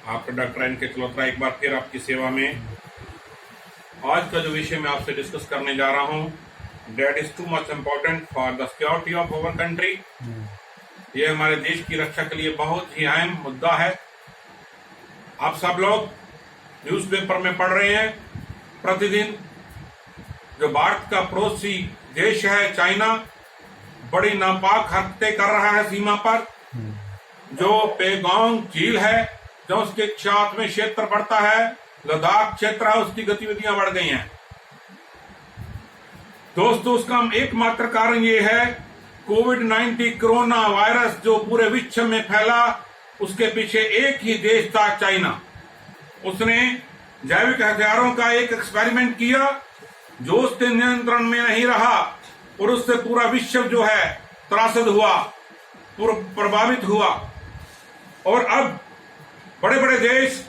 आपका doctor N के चलोत्रा एक बार फिर आपकी सेवा में। आज का जो विषय मैं आपसे डिस्कस करने जा रहा हूँ, that is too much important for the security of our country. ये हमारे देश की रक्षा के लिए बहुत ही अहम मुद्दा है। आप सब लोग न्यूज़पेपर में पढ़ रहे हैं प्रतिदिन, जो भारत का पड़ोसी देश है चाइना, बड़ी नापाक हरकतें कर रहा है सीमा पर। जो पेगोंग झील है, जो उसके साथ में क्षेत्र बढ़ता है, लद्दाख क्षेत्र है, उसकी गतिविधियां बढ़ गई हैं। दोस्तों, उसका एकमात्र कारण ये है कोविड-19 कोरोना वायरस जो पूरे विश्व में फैला, उसके पीछे एक ही देश था, चाइना। उसने जैविक हथियारों का एक एक्सपेरिमेंट किया जो उसके नियंत्रण में नहीं रहा और उससे पूरा विश्व जो है त्रासद हुआ, पूरा प्रभावित हुआ। और अब बड़े बड़े देश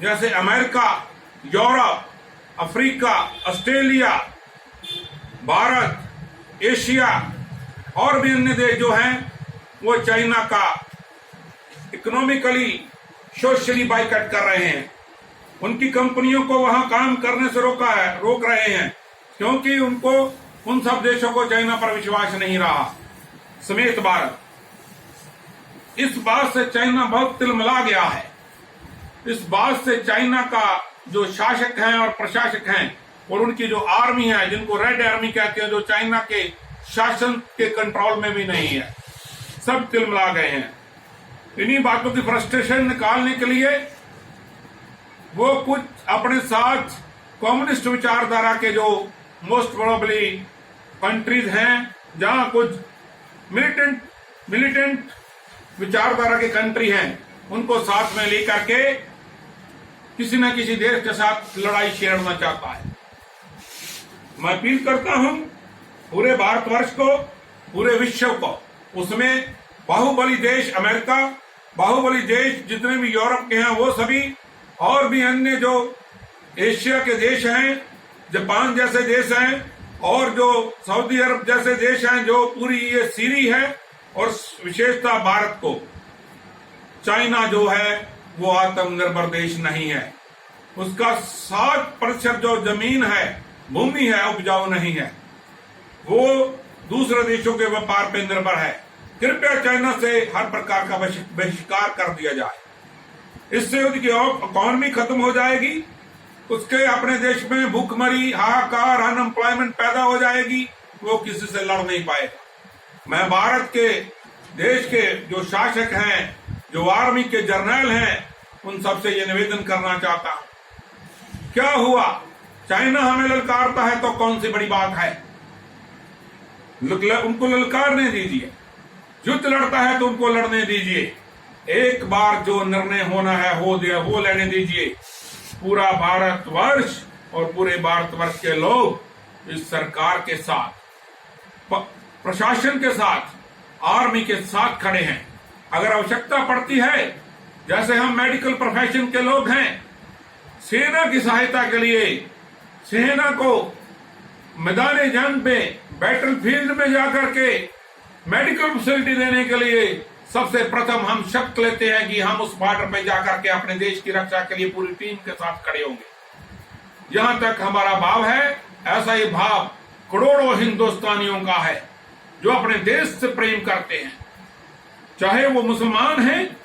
जैसे America, Europe, Africa, Australia, Bharat, Asia और भी अन्य देश जो हैं वो चाइना का इकोनॉमिकली, सोशली बाइकआउट कर रहे हैं। उनकी कंपनियों को वहां काम करने से रोक रहे हैं, क्योंकि उनको उन सब देशों को चाइना पर विश्वास नहीं रहा, समेत भारत। इस बात से चाइना बहुत तिलमिला गया है। इस बात से चाइना का जो शासक हैं और प्रशासक हैं और उनकी जो आर्मी है, जिनको रेड आर्मी कहते हैं, जो चाइना के शासन के कंट्रोल में भी नहीं है, सब तिलमिला गए हैं। इन्हीं बातों की फ्रस्ट्रेशन निकालने के लिए वो कुछ अपने साथ कम्युनिस्ट विचारधारा के जो मोस्ट प्रोबेबली कंट्रीज हैं, जहां कुछ मिलिटेंट विचारधारा के कंट्री हैं, उनको साथ में लेकर के किसी न किसी देश के साथ लड़ाई छेड़ना चाहता है। मैं अपील करता हूं पूरे भारतवर्ष को, पूरे विश्व को, उसमें बाहुबली देश अमेरिका, बाहुबली देश जितने भी यूरोप के हैं वो सभी, और भी अन्य जो एशिया के देश हैं, जापान जैसे देश हैं, और जो सऊदी अरब जैसे देश हैं, जो पूरी ये सीरी है, और विशेषता भारत को, चाइना जो है वो आत्मनिर्भर देश नहीं है। उसका 60% जो जमीन है, भूमि है, उपजाऊ नहीं है। वो दूसरे देशों के व्यापार पर निर्भर है। कृपया चाइना से हर प्रकार का बहिष्कार कर दिया जाए। इससे उसकी इकोनॉमी खत्म हो जाएगी, उसके अपने देश में भूखमरी, हाहाकार, अनएम्प्लॉयमेंट पैदा हो जाएगी, वो किसी से लड़ नहीं पाएगा। मैं भारत के देश के जो शासक हैं, जो आर्मी के जर्नल हैं, उन सबसे ये निवेदन करना चाहता हूं। क्या हुआ? चाइना हमें ललकारता है तो कौन सी बड़ी बात है? उनको ललकारने दीजिए। युद्ध लड़ता है तो उनको लड़ने दीजिए। एक बार जो निर्णय होना है वो लेने दीजिए। पूरा भारतवर्ष और पूरे भारतवर्ष के लोग इस सरकार के साथ, प्रशासन के साथ, आर्मी के साथ खड़े हैं। अगर आवश्यकता पड़ती है, जैसे हम मेडिकल प्रोफेशन के लोग हैं, सेना की सहायता के लिए, सेना को मैदान जंग पे, बैटलफील्ड में जाकर के मेडिकल फैसिलिटी देने के लिए सबसे प्रथम हम शपथ लेते हैं कि हम उस बॉर्डर पे जाकर के अपने देश की रक्षा के लिए पूरी टीम के साथ खड़े होंगे। जहां तक हमारा भाव है, ऐसा ही भाव करोड़ों हिंदुस्तानियों का है जो अपने देश से प्रेम करते हैं। चाहे वो मुसलमान हैं,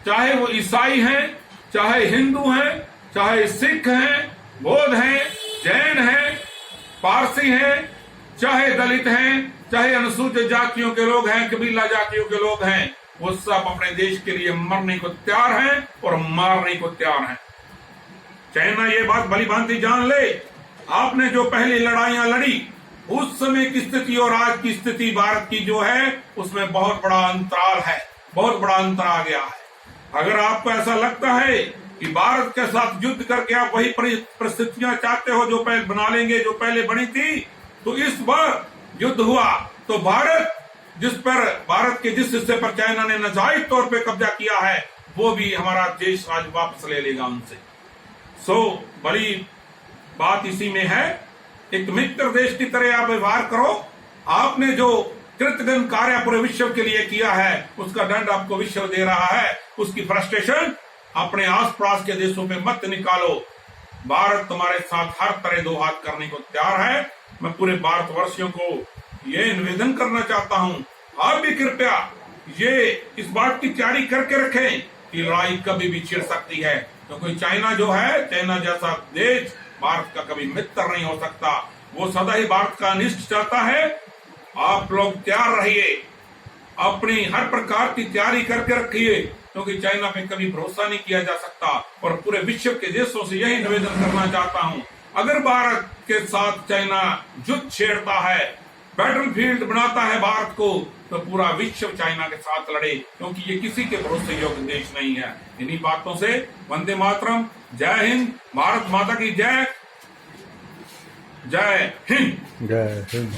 चाहे वो ईसाई हैं, चाहे हिंदू हैं, चाहे सिख हैं, बौद्ध हैं, जैन हैं, पारसी हैं, चाहे दलित हैं, चाहे अनुसूचित जातियों के लोग हैं, कबीला जातियों के लोग हैं, वो सब अपने देश के लिए मरने को तैयार हैं और मारने को तैयार हैं। चाइना ये बात भली भांति जान ले, आपने जो पहली लड़ाइयां लड़ी, उस समय की स्थिति और आज की स्थिति भारत की जो है, उसमें बहुत बड़ा अंतराल है, बहुत बड़ा अंतर आ गया है। अगर आपको ऐसा लगता है कि भारत के साथ युद्ध करके आप वही परिस्थितियां चाहते हो जो पहले बना लेंगे, जो पहले बनी थी, तो इस बार युद्ध हुआ तो भारत के जिस हिस्से पर चाइना ने नाजायज तौर पे कब्जा किया है, वो भी हमारा देश आज वापस ले लेगा उनसे। बड़ी बात इसी में है, एक मित्र देश की तरह आप व्यवहार करो। आपने जो कृतघ्न कार्य पूरे विश्व के लिए किया है, उसका दंड आपको विश्व दे रहा है। उसकी फ्रस्ट्रेशन अपने आसपास के देशों पे मत निकालो। भारत तुम्हारे साथ हर तरह दो हाथ करने को तैयार है। मैं पूरे भारतवर्षियों को ये निवेदन करना चाहता हूं, आप भी कृपया ये इस बात की तैयारी करके रखें कि लड़ाई कभी भी छिड़ सकती है, क्योंकि चाइना जो है, चाइना जैसा देश भारत का कभी मित्र नहीं हो सकता। वो सदा ही भारत का अनिष्ट चाहता है। आप लोग तैयार रहिए, अपनी हर प्रकार की तैयारी करके रखिए, क्योंकि चाइना पे कभी भरोसा नहीं किया जा सकता। और पूरे विश्व के देशों से यही निवेदन करना चाहता हूं, अगर भारत के साथ चाइना युद्ध छेड़ता है, बैटलफील्ड बनाता है भारत को, तो पूरा विश्व चाइना के साथ लड़े, क्योंकि ये किसी के भरोसे योग्य देश नहीं है। इन्हीं बातों से वंदे मातरम, जय हिंद, भारत माता की जय, जय हिंद, जय हिंद।